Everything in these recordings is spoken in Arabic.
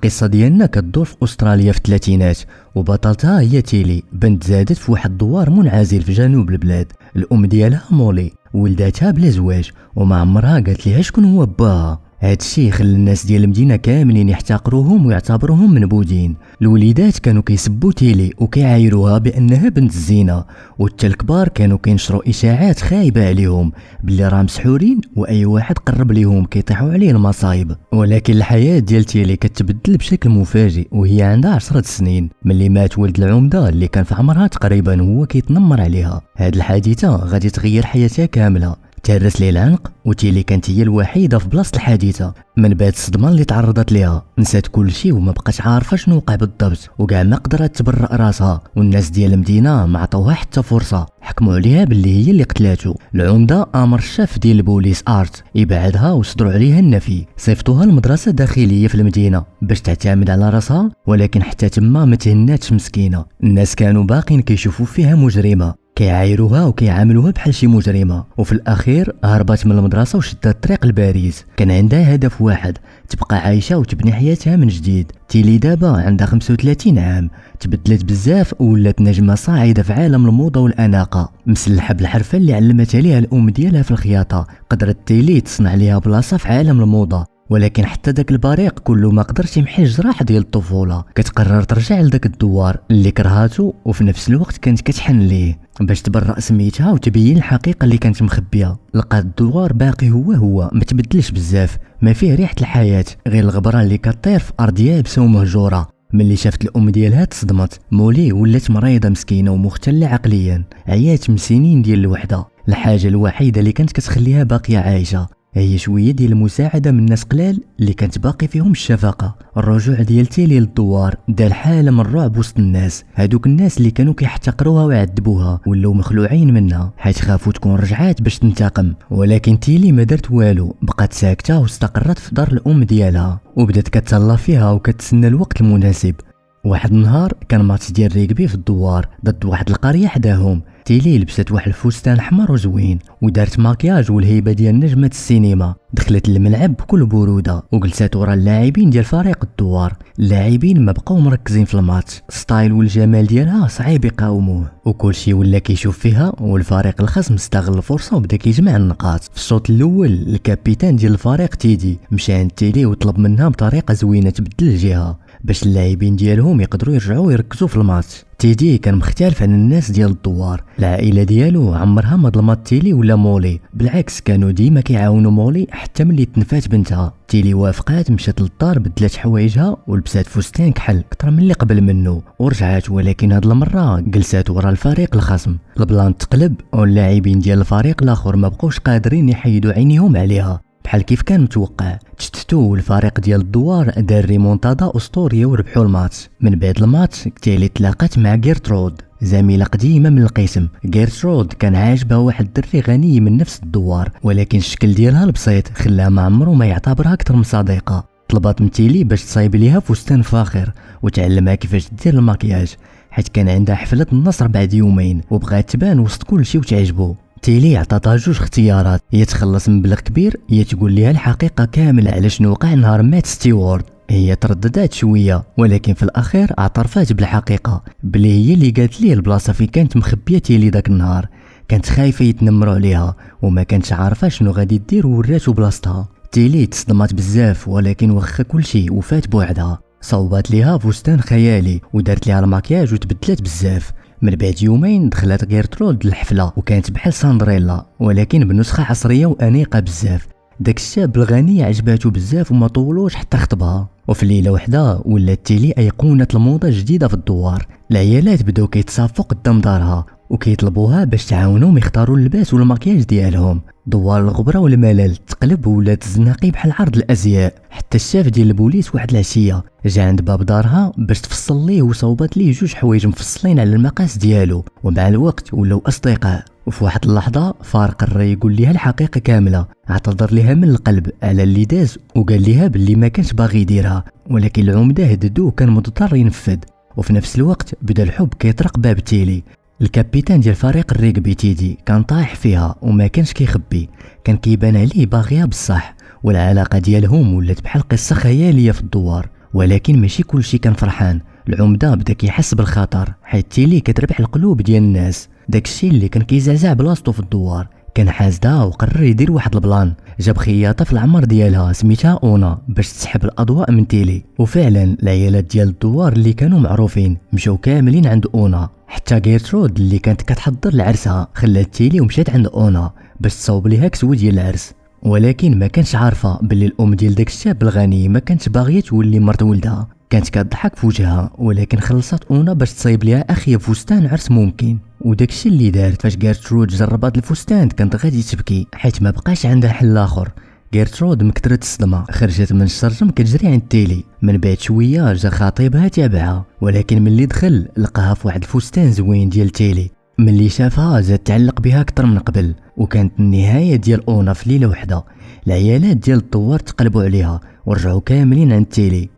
القصه ديالنا كتدور في استراليا في الثلاثينات، وبطلتها هي تيلي، بنت زادت في واحد الدوار منعزل في جنوب البلاد. الام ديالها مولي ولداتها بلا زواج، وما عمرها قالت ليها شكون هو باها. هادشي خلى الناس ديال المدينه كاملين يحتقروهم ويعتبروهم منبوذين. الوليدات كانوا كيسبوا تيلي وكيعايروها بانها بنت الزينه، وحتى الكبار كانوا كينشروا اشاعات خايبه عليهم باللي راه مسحورين، واي واحد قرب ليهم كيطيحوا عليه المصايب. ولكن الحياه ديال تيلي كتبدل بشكل مفاجئ وهي عندها 10 سنين ملي مات ولد العمده اللي كان في عمرها تقريبا هو كيتنمر عليها. هاد الحادثه غادي تغير حياتها كامله، تهرس ليه العنق، وتيلي كانت هي الوحيده في بلاصه الحادثه. من بعد الصدمه اللي تعرضت ليها نسات كل شيء وما بقاش عارفه شنو وقع بالضبط، وكاع ما قدرت تبرأ راسها، والناس ديال المدينه ما عطوها حتى فرصه، حكموا عليها باللي هي اللي قتلاته. العمده امر الشاف ديال البوليس ارت يبعدها وصدروا عليها النفي. صيفطوها لمدرسه داخليه في المدينه باش تعتمد على راسها، ولكن حتى تما ما تهناتش مسكينه. الناس كانوا باقين كيشوفوا فيها مجرمه، كيعايروها وكيعاملوها بحال شي مجرمه. وفي الاخير هربت من المدرسه وشدت الطريق لباريس. كان عندها هدف واحد، تبقى عايشه وتبني حياتها من جديد. تيلي دابا عندها 35 عام، تبدلت بزاف وولات نجمه صاعده في عالم الموضه والاناقه، مسلحه بالحرفه اللي علمتها ليها الام ديالها في الخياطه. قدرت تيلي تصنع ليها بلاصه في عالم الموضه، ولكن حتى داك البريق كله ما قدرش يمحي الجراح ديال الطفوله. كتقرر ترجع لداك الدوار اللي كرهاتو، وفي نفس الوقت كانت كتحن ليه باش تبرأ سميتها وتبين الحقيقه اللي كانت مخبيه. لقات الدوار باقي هو ما تبدلش بزاف، ما فيه ريحه الحياه، غير الغبره اللي كطير في ارض يابسه ومهجوره. ملي شافت الام ديالها تصدمت. مولي ولات مريضه مسكينه ومختله عقليا، عيات من سنين ديال الوحده. الحاجه الوحيده اللي كانت كتخليها باقيه عايشه هي شويه ديال المساعده من ناس قلال اللي كانت باقي فيهم الشفقه. الرجوع ديال تيلي للدوار دار حاله من الرعب وسط الناس. هادوك الناس اللي كانوا كيحتقروها ويعذبوها ولاو مخلوعين منها، حيت خافوا تكون رجعات باش تنتقم. ولكن تيلي ما دارت والو، بقات ساكته واستقرت في دار الام ديالها، وبدات كتهلا فيها وكتسنى الوقت المناسب. واحد النهار كان ماتش ديال ريغبي في الدوار ضد واحد القريه حداهم. تيلي لبست واحد الفستان احمر وزوين ودارت ماكياج والهيبه ديال نجمه السينما. دخلت الملعب بكل بروده وجلسات ورا اللاعبين ديال فريق الدوار. اللاعبين ما بقاو مركزين في الماتش، ستايل والجمال ديالها صعيب يقاوموه، وكل شيء ولا كيشوف فيها. والفريق الخصم استغل الفرصه وبدا كيجمع النقاط. في الشوط الاول الكابيتان ديال الفريق تيدي مشى عند تيلي وطلب منها بطريقه زوينه تبدل الجهه باش اللاعبين ديالهم يقدروا يرجعوا يركزوا في الماتش. تيدي كان مختلف عن الناس ديال الدوار. العائله ديالو عمرها ما ظلمت تيلي ولا مولي، بالعكس كانوا ديما كيعاونوا مولي حتى ملي تنفات بنتها. تيلي وافقات، مشات للدار، بدلت حوايجها ولبسات فستان كحل اكثر من اللي قبل منه ورجعت. ولكن هاد المره جلسات ورا الفريق الخصم. البلان تقلب واللاعبين ديال الفريق الاخر ما بقوش قادرين يحيدوا عينيهم عليها بحال كيف كان متوقع. تشتتو والفريق ديال الدوار دار ريمونتادا اسطوريه وربحوا الماتش. من بعد الماتش تيلي تلاقات مع جيرترود، زميله قديمه من القسم. جيرترود كان عاجبها واحد الدري غني من نفس الدوار، ولكن الشكل ديالها البسيط خلاها ما عمرو ما يعتبرها اكثر من صديقه. طلبات من تيلي باش تصايب ليها فستان فاخر وتعلمها كيفاش دير المكياج، حيت كان عندها حفله النصر بعد يومين وبغات تبان وسط كل شيء وتعجبو. تيلي عطاتها جوج اختيارات، هي تخلص من مبلغ كبير هي تقول ليها الحقيقه كامله على شنو وقع نهار مات ستيوارد. هي ترددات شويه ولكن في الاخير اعترفات بالحقيقه بلي هي اللي قالت ليه البلاصه فين كانت مخبيه تيلي داك النهار. كانت خايفه يتنمروا عليها وما كانتش عارفه شنو غادي دير وراتو بلاصتها. تيلي تصدمات بزاف، ولكن واخا كل شيء وفات بوحدها. صوبات ليها فستان خيالي ودارت ليها المكياج وتبدلت بزاف. من بعد يومين دخلت جيرترود للحفله وكانت بحال ساندريلا ولكن بنسخه عصريه وانيقه بزاف. داك الشاب الغني عجباتو بزاف وما طولوش حتى خطبها. وفي ليله وحده ولات تيلي ايقونه الموضه جديده في الدوار. العيالات بداو كيتصافوا قدام دارها وكيطلبوها باش تعاونهم يختاروا اللباس والمكياج ديالهم. دوار الغبره والملل تقلب ولات تزنقي بحال عرض الازياء. حتى الشاف ديال البوليس واحد العشيه جا عند باب دارها باش تفصل ليه وصوبات ليه جوج حوايج مفصلين على المقاس ديالو، ومع الوقت ولاو اصدقاء. وفي واحد اللحظه فارق قرر يقول ليها الحقيقه كامله. اعتذر ليها من القلب على اللي داز وقال ليها باللي ما كانش باغي يديرها، ولكن العمده هددو كان مضطر ينفذ. وفي نفس الوقت بدا الحب كيطرق باب تيلي. الكابيتان ديال فريق الريغبي تيدي كان طايح فيها وما كانش كيخبي، كان كيبان عليه باغيها بصح، والعلاقه ديالهم ولات بحال قصه خياليه في الدوار. ولكن ماشي كلشي كان فرحان. العمده بدا كيحس بالخطر حيت تيلي كتربح القلوب ديال الناس. داكشي اللي كان كيزعزع بلاصتو في الدوار كان حاسدها وقرر يدير واحد البلان. جاب خياطه في العمر ديالها سميتها اونا باش تسحب الاضواء من تيلي. وفعلا العيالات ديال الدوار اللي كانوا معروفين مشاو كاملين عند اونا، حتى غيرترود اللي كانت كتحضر لعرسها خلات تيلي ومشات عند اونا باش تصاوب ليها كسوه ديال العرس. ولكن ما كانش عارفه باللي الام ديال داك الشاب الغني ما كانتش باغيه تولي مرت ولدها، كانت كتضحك في وجهها. ولكن خلصت اونا باش تصايب ليها اخيب فستان عرس ممكن. وداكشي اللي دارت فاش غيرترود جربات الفستان كانت غادي تبكي حيت ما بقاش عندها حل اخر. غيرترود من كثرة الصدمه خرجت من الشرجم كتجري عند تيلي. من بعد شويه جا خطيبها تابعها، ولكن ملي دخل لقاها في واحد الفستان زوين ديال تيلي. ملي شافها زاد تعلق بها اكثر من قبل. وكانت النهايه ديال اونا في ليله وحده. العيالات ديال الدوار تقلبوا عليها ورجعوا كاملين عند تيلي.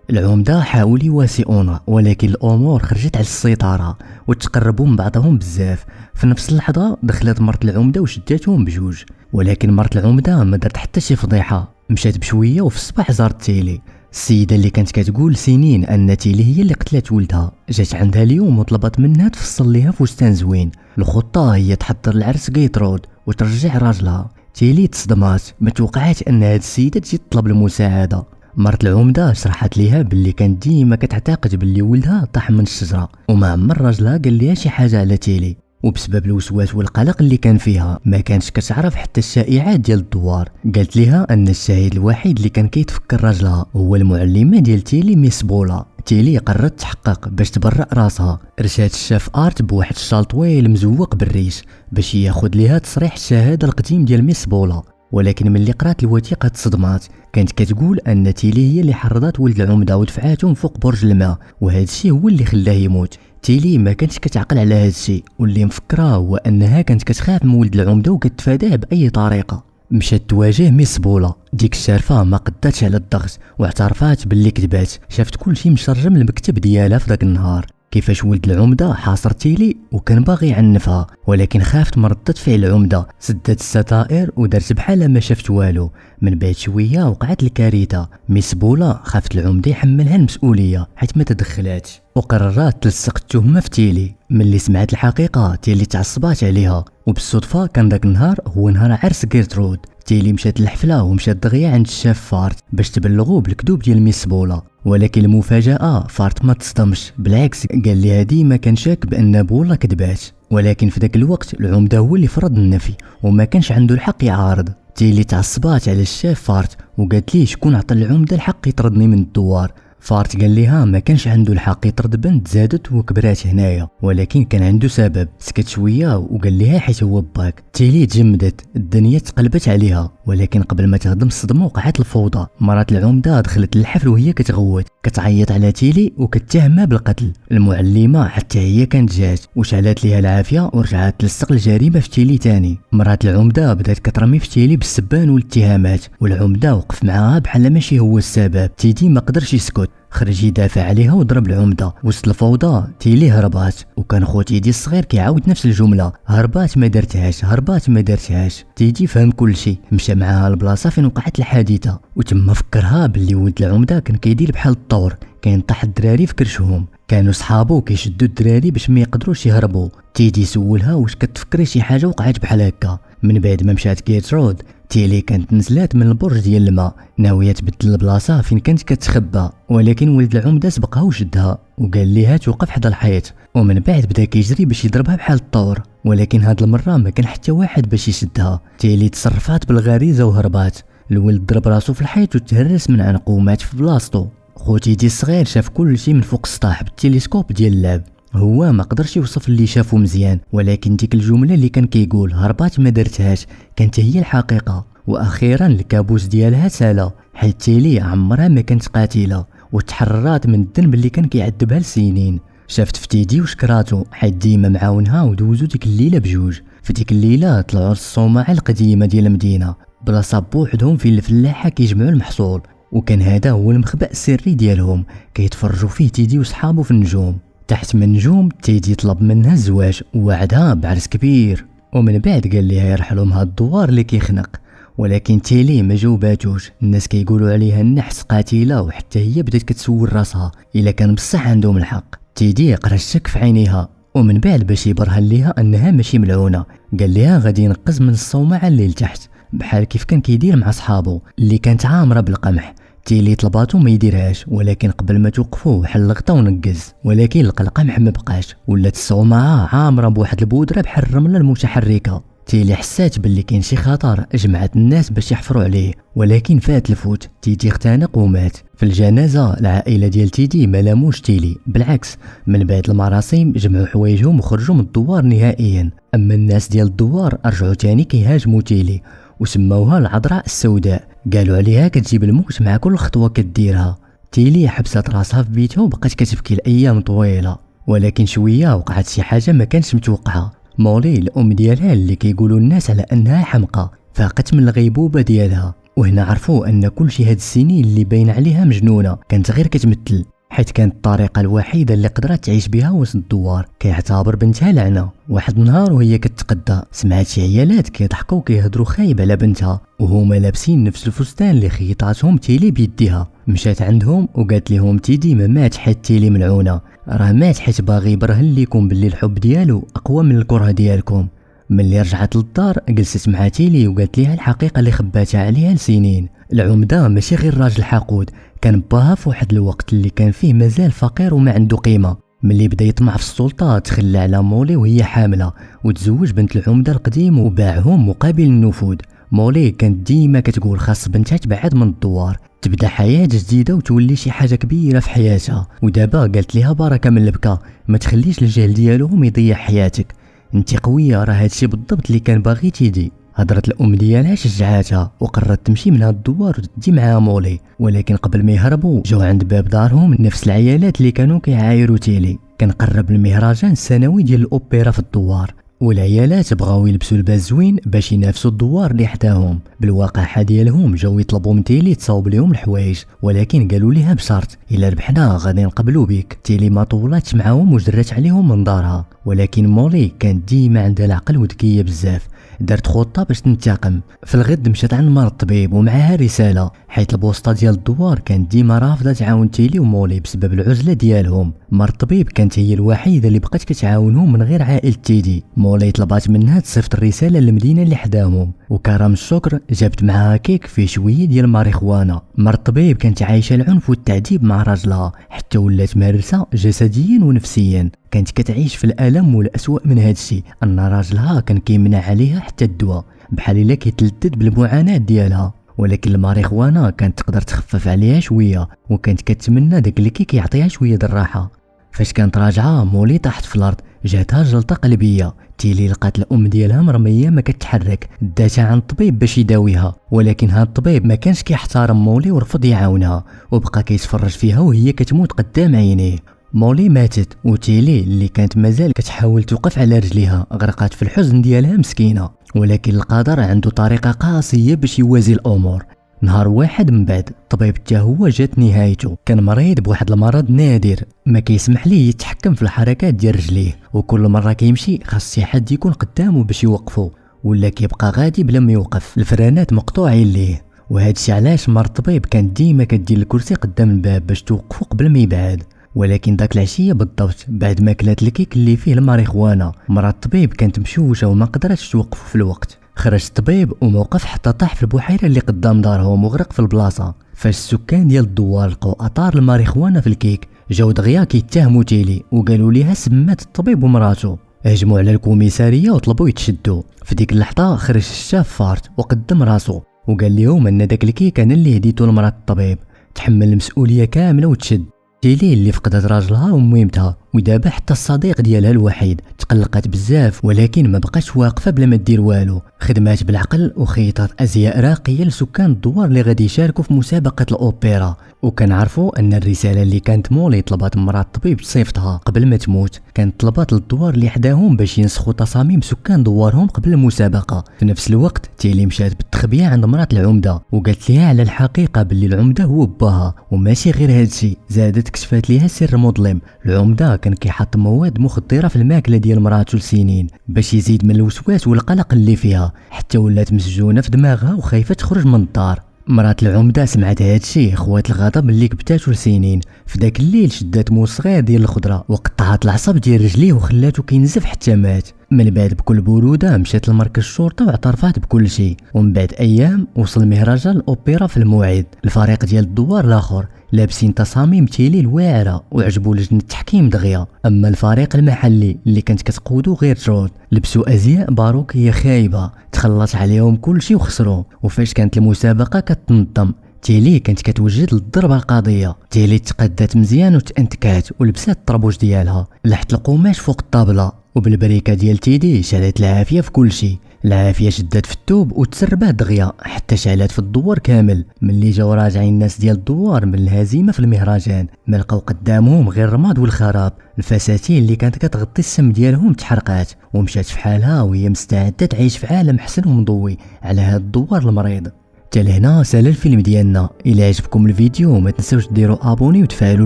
العمده حاول يواسي اونا ولكن الامور خرجت على السيطره وتقربوا من بعضهم بزاف. في نفس اللحظه دخلت مرت العمده وشداتهم بجوج. ولكن مرت العمده ما درت حتى شي فضيحه، مشات بشويه وفي الصباح زارت تيلي. السيده اللي كانت كتقول سنين ان تيلي هي اللي قتلت ولدها جات عندها اليوم وطلبت منها تفصل ليها فستان زوين. الخطه هي تحضر العرس غيترود وترجع راجلها. تيلي تصدمات، ما توقعات ان هاد السيده تجي تطلب المساعده. مرت العمده شرحت ليها باللي كانت ديما كتعتقد باللي ولدها طاح من الشجره وما عمر راجلها قال ليها شي حاجه على تيلي. وبسبب الوسواس والقلق اللي كان فيها ما كانتش كتعرف حتى الشائعات ديال الدوار. قالت ليها ان الشاهد الوحيد اللي كان كيتفكر راجلها هو المعلمه ديال تيلي ميس بولا. تيلي قررت تحقق باش تبرأ راسها. رشات الشاف ارت بواحد الشال طويل مزوق بالريش باش ياخذ ليها تصريح الشهاده القديم ديال ميس بولا. ولكن ملي قرات الوثيقه تصدمات، كانت كتقول ان تيلي هي اللي حرضت ولد العمده ودفعاتهم فوق برج الماء، وهذا الشيء هو اللي خلاه يموت. تيلي ما كانتش كتعقل على هذا الشيء، واللي مفكره هو انها كانت كتخاف من ولد العمده وكتفاداه باي طريقه. مشات تواجه ميس بولا. ديك الشارفه ما قداتش على الضغط واعترفات باللي كذبات. شافت كل شيء مشرجم المكتب ديالها في ذاك النهار، كيفاش ولد العمده حاصر تيلي وكان باغي يعنفها، ولكن خافت من ردة فعل العمده. سدت الستائر ودارت بحال ما شافت والو. من بعد شويه وقعت الكارثه. ميس بولا خافت العمده يحملها المسؤوليه حيت ما تدخلاتش، وقررت تلصق التهمه في تيلي. ملي سمعت الحقيقه تيلي تعصبات عليها. وبالصدفه كان داك النهار هو نهار عرس غيرترود. تيلي مشات للحفله ومشات دغيا عند الشاف فارت باش تبلغوه بالكذوب ديال ميس بولا. ولكن المفاجاه فارت ما تصدمش، بالعكس قال لي هادي ما كان شاك بان بولا كذبات. ولكن في ذاك الوقت العمده هو اللي فرض النفي وما كانش عنده الحق يعارض. تيلي تعصبات على الشاف فارت وقالت ليه شكون عطى العمده الحق يطردني من الدوار. فارت قال ليها ما كانش عنده الحق يطرد بنت زادت وكبرات هنايا، ولكن كان عنده سبب. سكت شويه وقال ليها حيت هو باك. تيلي تجمدت، الدنيا تقلبت عليها. ولكن قبل ما تهضم الصدمه وقعت الفوضى. مرات العمده دخلت للحفل وهي كتغوت، كتعيط على تيلي وكتهمها بالقتل. المعلمه حتى هي كانت جات وشعلات ليها العافيه ورجعت تلصق الجريمه في تيلي تاني. مرات العمده بدات كترمي في تيلي بالسبان والاتهامات، والعمده وقف معاها بحال ماشي هو السبب. تيدي ما قدرش يسكت، خرج يدافع عليها وضرب العمده. وسط الفوضى تيلي هربات، وكان خو تيدي الصغير كيعاود نفس الجمله: هربات ما درتهاش، هربات ما درتهاش. تيدي فهم كل شيء، مشى معاها لبلاصه فين وقعت الحادثه، وتما فكرها باللي ولد العمده كان كيدير بحال الطور، كينطح الدراري في كرشهم. كانوا صحابو كيشدوا الدراري باش ما يقدروش يهربوا. تيدي سولها واش كتفكري شي حاجه وقعت بحال هكا. من بعد ما مشات غيرترود، تيلي كانت نزلات من البرج ديال الماء ناويه تبدل البلاصه فين كانت كتخبى. ولكن ولد العمده سبقها وشدها وقال ليها توقف حدا الحيط. ومن بعد بدا كيجري باش يضربها بحال الطور، ولكن هاد المره ما كان حتى واحد باش يشدها. تيلي تصرفات بالغريزه وهربات. الولد ضرب راسو في الحيط وتهرس من عنقه ومات في بلاصتو. خو تيدي الصغير شاف كل شيء من فوق السطح بالتلسكوب ديال اللعب. هو ما قدرش يوصف اللي شافه مزيان، ولكن ديك الجمله اللي كان كيقول هربات ما درتهاش كانت هي الحقيقه. واخيرا الكابوس ديالها سالا، حيت تيلي عمرها ما كانت قاتله وتحررات من الذنب اللي كان كيعذبها لسنين. شافت في تيدي وشكراتو حيت ديما معاونها ودوزو ديك الليله بجوج. في ديك الليله طلعوا للصومعه القديمه ديال المدينه، بلاصه بوحدهم فين الفلاحه كيجمعوا المحصول، وكان هذا هو المخبأ السري ديالهم كيتفرجوا فيه تيدي وصحابو في النجوم. تحت من النجوم تيدي طلب منها الزواج ووعدها بعرس كبير، ومن بعد قال ليها يرحلوا من هاد الدوار اللي كيخنق ولكن تيلي ما جاوباتوش. الناس كيقولوا عليها النحس قاتله، وحتى هي بدات كتسول راسها الا كان بصح عندهم الحق. تيدي قرا الشك في عينيها، ومن بعد باش يبرهن ليها انها ماشي ملعونه قال ليها غادي ينقز من الصومعه اللي لتحت بحال كيف كان كيدير مع صحابو اللي كانت عامره بالقمح. تيلي طلباتو ما يديرهاش، ولكن قبل ما توقفوه حل الغطا ونقز، ولكن لقى القمح ما بقاش، ولات الصومعه عامره بواحد البودره بحال الرمله المتحركه. تيلي حسات باللي كاين شي خطر، جمعت الناس باش يحفروا عليه، ولكن فات الفوت. تيدي اختنق ومات. في الجنازه العائله ديال تيدي ما لاموش تيلي، بالعكس من بعد المراسم جمعوا حوايجهم وخرجوا من الدوار نهائيا. اما الناس ديال الدوار رجعوا تاني كيهاجموا تيلي وسموها العذراء السوداء، قالوا عليها كتجيب الموت مع كل خطوه كديرها. تيلي حبست راسها في بيتها وبقات كتبكي الايام طويله، ولكن شويه وقعت شي حاجه ما كانش متوقعه. مولي الام ديالها اللي كيقولوا الناس على انها حمقى فاقت من الغيبوبه ديالها، وهنا عرفوا ان كل شي هاد السنين اللي باين عليها مجنونه كانت غير كتمثل، حيت كانت الطريقه الوحيده اللي قدرت تعيش بها وسط الدوار. كيعتبر بنتها لعنه. واحد النهار وهي كتقدى سمعت شي عيالات كيضحكوا وكيهضروا خايب على بنتها، وهما لابسين نفس الفستان اللي خيطاتهم تيلي بيديها. مشات عندهم وقالت لهم تيدي ما مات حيت تيلي ملعونه، راه مات حيت باغي يبرهن ليكم باللي الحب ديالو اقوى من الكره ديالكم. ملي رجعت للدار جلست مع تيلي وقالت ليها الحقيقه اللي خباتها عليها لسنين. العمده ماشي غير راجل حقود، كان باها في واحد الوقت اللي كان فيه مازال فقير وما عنده قيمه. ملي بدا يطمع في السلطه تخلى على مولي وهي حامله، وتزوج بنت العمده القديم وباعهم مقابل النفوذ. مولي كانت ديما كتقول خاص بنتها تبعد من الدوار، تبدا حياه جديده وتولي شي حاجه كبيره في حياتها. ودابا قالت ليها بركه من البكا ما تخليش الجهل ديالهم يضيع حياتك، انت قويه، راه هادشي بالضبط اللي كان باغي تيدي. هضرت الام ديالها شجعاتها وقررت تمشي من هاد الدوار وتدي معها مولي، ولكن قبل ما يهربوا جاو عند باب دارهم نفس العيالات اللي كانوا كيعايروا تيلي. كان قرب المهرجان السنوي ديال الاوبرا في الدوار، والعيالات بغاو يلبسوا لباس زوين باش ينافسوا الدوار اللي حداهم. بالواقعه ديالهم جاو يطلبوا من تيلي تصاوب لهم الحوايج، ولكن قالوا ليها بشرط الا ربحنا غادي نقبلوا بك. تيلي ما طولاتش معاهم وجرات عليهم من دارها، ولكن مولي كانت ديما عندها العقل وذكيه بزاف. دارت خطه باش تنتقم. في الغد مشات عند مرض الطبيب ومعها رساله، حيت البوسطه ديال الدوار كانت ديما رافضه تعاون تيلي ومولي بسبب العزله ديالهم. مرض الطبيب كانت هي الوحيده اللي بقات كتعاونهم من غير عائله تيدي. مولي طلبات منها تصيفط الرساله للمدينه اللي حداهم، وكرم الشكر جابت معها كيك فيه شويه ديال الماريخوانا. مرض الطبيب كانت عايشه العنف والتعذيب مع راجلها حتى ولات مارسه جسديا ونفسيا. كانت كتعيش في الالم، والاسوأ من هادشي ان راجلها كان كيمنع عليها حتى الدواء، بحال الا كيتلذذ بالمعاناه ديالها. ولكن الماريخوانا كانت تقدر تخفف عليها شويه، وكانت كتمنى داك الكيك يعطيها شويه د الراحه. فاش كانت راجعه مولي طاحت في الارض، جاتها جلطه قلبيه. تيلي لقات الام ديالها مرميه ما كتحرك، داتها عند الطبيب باش يداويها، ولكن هاد الطبيب ما كانش كيحترم مولي ورفض يعاونها، وبقى كيتفرج فيها وهي كتموت قدام عينيه. مولي ماتت، وتيلي اللي كانت مازال كتحاول توقف على رجليها غرقات في الحزن ديالها مسكينه. ولكن القدر عنده طريقه قاسيه باش يوازي الامور. نهار واحد من بعد الطبيب حتى هو جات نهايته، كان مريض بواحد المرض نادر ما كيسمح ليه يتحكم في الحركات ديال رجليه، وكل مره كيمشي خاص شي حد يكون قدامه باش يوقفه، ولا كيبقى غادي بلا ما يوقف، الفرانات مقطوعين ليه. وهذا الشيء علاش مرض الطبيب كانت ديما كدير الكرسي قدام الباب باش توقفو قبل ما يبعد. ولكن داك العشيه بالضبط بعد ما كلات الكيك اللي فيه الماريخوانا، مرض الطبيب كانت مشوشه وما قدرتش توقفو في الوقت. خرج الطبيب وموقف حتى طاح في البحيره اللي قدام دارهم وغرق في البلاصه. فاش السكان ديال الدوار لقاو اثار الماريخوانا في الكيك، جاو دغيا كيتهموا تيلي وقالوا ليها سمات الطبيب ومراته. هجموا على الكوميساريه وطلبوا يتشدوا. في ديك اللحظه خرج الشاف فارت وقدم راسو وقال لهم ان داك الكيك انا اللي هديته لمرات الطبيب، تحمل المسؤوليه كامله وتشد. تيلي اللي فقدت راجلها وميمتها ودابا حتى الصديق ديالها الوحيد تقلقت بزاف، ولكن ما بقاش واقفه بلا ما دير والو. خدمات بالعقل وخيطات ازياء راقيه لسكان الدوار اللي غادي يشاركوا في مسابقه الاوبرا. وكنعرفوا ان الرساله اللي كانت مولي طلبات مرات الطبيب تصيفطها قبل ما تموت كانت طلبات للدوار اللي حداهم باش ينسخوا تصاميم سكان دوارهم قبل المسابقه. في نفس الوقت تيلي مشات بالتخبيه عند مرات العمده وقالت ليها على الحقيقه باللي العمده هو باها، وماشي غير هادشي، زادت كشفات ليها سر مظلم. العمده كان كيحط مواد مخدره في الماكله ديال مراتو لسنين باش يزيد من الوسواس والقلق اللي فيها، حتى ولات مسجونه في دماغها وخايفه تخرج من الدار. مرات العمده سمعت هادشي خوات الغضب اللي كبتاتو لسنين. في داك الليل شدات موس صغير ديال الخضره وقطعت العصب ديال رجليه وخلاتو كينزف حتى مات. من بعد بكل بروده مشات لمركز الشرطه واعترفات بكل شيء. ومن بعد ايام وصل مهرجان الاوبرا في الموعد. الفريق ديال الدوار الاخر لابسين تصاميم تيليل واعره وعجبوا لجنه التحكيم دغيا. اما الفريق المحلي اللي كانت كتقودو غير جود لبسوا ازياء باروكيه خايبه، تخلص عليهم كل شيء وخسروا. وفاش كانت المسابقه كتنظم تيلي كانت كتوجد للضربه القاضيه. تيلي تقادات مزيان وتانتكات ولبسات الطربوش ديالها، لحت القماش فوق الطابله وبالبريكه ديال تيدي شعلت العافيه في كل شيء. العافيه شدات في الثوب وتسربات دغيا حتى شعلات في الدوار كامل. ملي جاو راجعين الناس ديال الدوار من الهزيمه في المهرجان ما لقاو قدامهم غير الرماد والخراب. الفساتين اللي كانت كتغطي السم ديالهم تحرقات ومشات في حالها وهي مستعده تعيش في عالم حسن ومضوي على هاد الدوار المريض. حتى لهنا سال الفيلم ديالنا. الى عجبكم الفيديو ما تنسوش ديروا ابوني وتفعلوا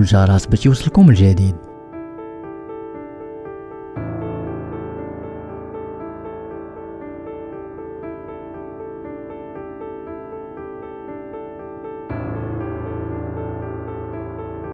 الجرس باش يوصلكم الجديد.